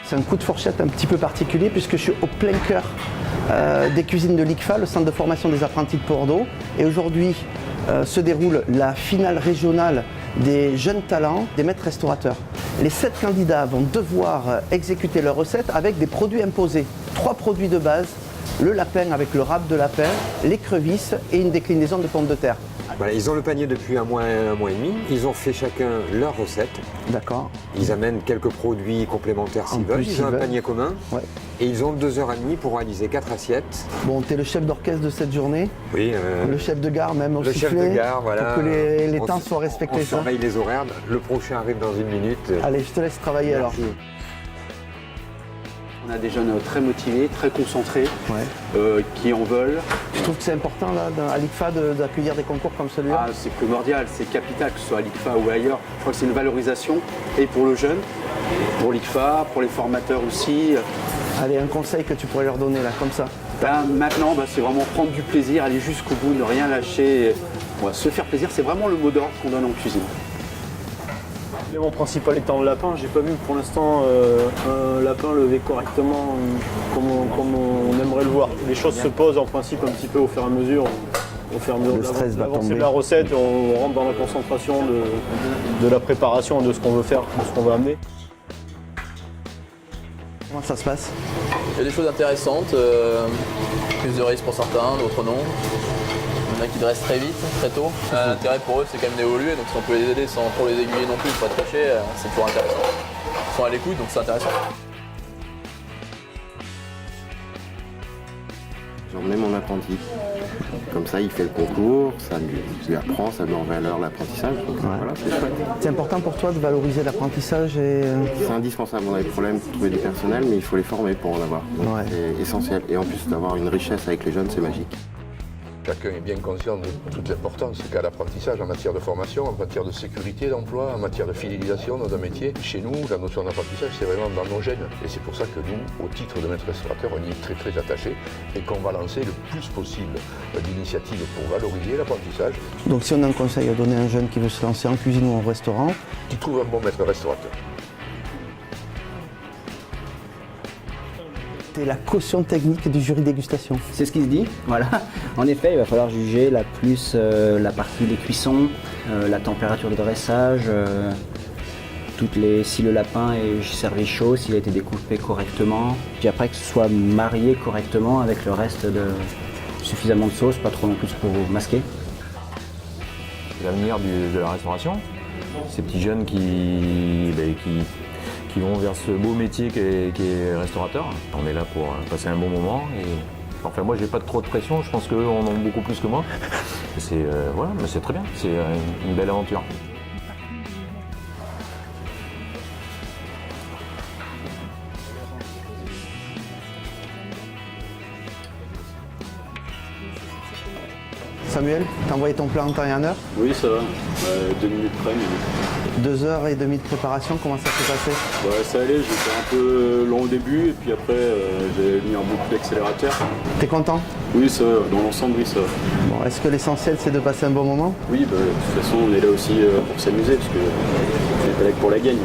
C'est un coup de fourchette un petit peu particulier puisque je suis au plein cœur des cuisines de l'ICFA, le centre de formation des apprentis de Bordeaux. Et aujourd'hui se déroule la finale régionale des jeunes talents des maîtres restaurateurs. Les 7 candidats vont devoir exécuter leur recette avec des produits imposés. 3 produits de base, le lapin avec le râpe de lapin, l'écrevisse et une déclinaison de pommes de terre. Voilà, ils ont le panier depuis un mois et demi. Ils ont fait chacun leur recette. D'accord. Ils amènent quelques produits complémentaires s'ils veulent. Ils ont un panier commun. Ouais. Et ils ont 2h30 pour réaliser 4 assiettes. Bon, tu es le chef d'orchestre de cette journée. Oui. Le chef de gare même aussi. Le chef de gare, voilà. Pour que les temps soient respectés. On surveille les horaires. Le prochain arrive dans 1 minute. Allez, je te laisse travailler. Merci. Alors. On a des jeunes très motivés, très concentrés, qui en veulent. Je trouve que c'est important là, à l'ICFA d'accueillir des concours comme celui-là. Ah, c'est primordial, c'est capital, que ce soit à l'ICFA ou ailleurs. Je crois que c'est une valorisation, et pour le jeune, pour l'ICFA, pour les formateurs aussi. Allez, un conseil que tu pourrais leur donner là, comme ça. Maintenant, c'est vraiment prendre du plaisir, aller jusqu'au bout, ne rien lâcher. Se faire plaisir, c'est vraiment le mot d'ordre qu'on donne en cuisine. L'élément principal étant le lapin, j'ai pas vu pour l'instant un lapin levé correctement comme on aimerait le voir. Les choses se posent en principe un petit peu au fur et à mesure. De l'avancée de la recette, on rentre dans la concentration de la préparation, de ce qu'on veut faire, de ce qu'on veut amener. Comment ça se passe? Il y a des choses intéressantes, plus de risques pour certains, d'autres non. Il y en a qui dressent très vite, très tôt. L'intérêt pour eux, c'est quand même d'évoluer, donc si on peut les aider sans trop les aiguiller non plus, pour être caché, c'est toujours intéressant. Ils sont à l'écoute, donc c'est intéressant. J'ai emmené mon apprenti. Comme ça, il fait le concours, ça lui apprend, ça met en valeur l'apprentissage. Voilà, c'est chouette. C'est important pour toi de valoriser l'apprentissage C'est indispensable. On a des problèmes pour trouver du personnel, mais il faut les former pour en avoir. C'est essentiel. Et en plus, d'avoir une richesse avec les jeunes, c'est magique. Chacun est bien conscient de toute l'importance qu'a l'apprentissage en matière de formation, en matière de sécurité d'emploi, en matière de fidélisation dans un métier. Chez nous, la notion d'apprentissage, c'est vraiment dans nos gènes. Et c'est pour ça que nous, au titre de maître restaurateur, on y est très très attachés et qu'on va lancer le plus possible d'initiatives pour valoriser l'apprentissage. Donc si on a un conseil à donner à un jeune qui veut se lancer en cuisine ou en restaurant, qui trouve un bon maître restaurateur. C'est la caution technique du jury dégustation. C'est ce qui se dit, voilà. En effet, il va falloir juger la partie des cuissons, la température de dressage, si le lapin est servi chaud, s'il a été découpé correctement. Puis après que ce soit marié correctement avec le reste suffisamment de sauce, pas trop non plus pour masquer. L'avenir de la restauration, ces petits jeunes qui vont vers ce beau métier qui est restaurateur. On est là pour passer un bon moment. Enfin, moi, j'ai pas trop de pression. Je pense qu'eux en ont beaucoup plus que moi. Voilà, mais c'est très bien. C'est une belle aventure. Samuel, t'as envoyé ton plat en temps et en heure? Oui, ça va. 2 minutes près. 2h30 de préparation, comment ça s'est passé? Ça allait, j'étais un peu long au début et puis après j'ai mis un beaucoup d'accélérateur. T'es content? Oui, ça va. Dans l'ensemble, oui, ça va. Bon, est-ce que l'essentiel c'est de passer un bon moment? Oui, de toute façon on est là aussi pour s'amuser parce que on n'est pas là que pour la gagne.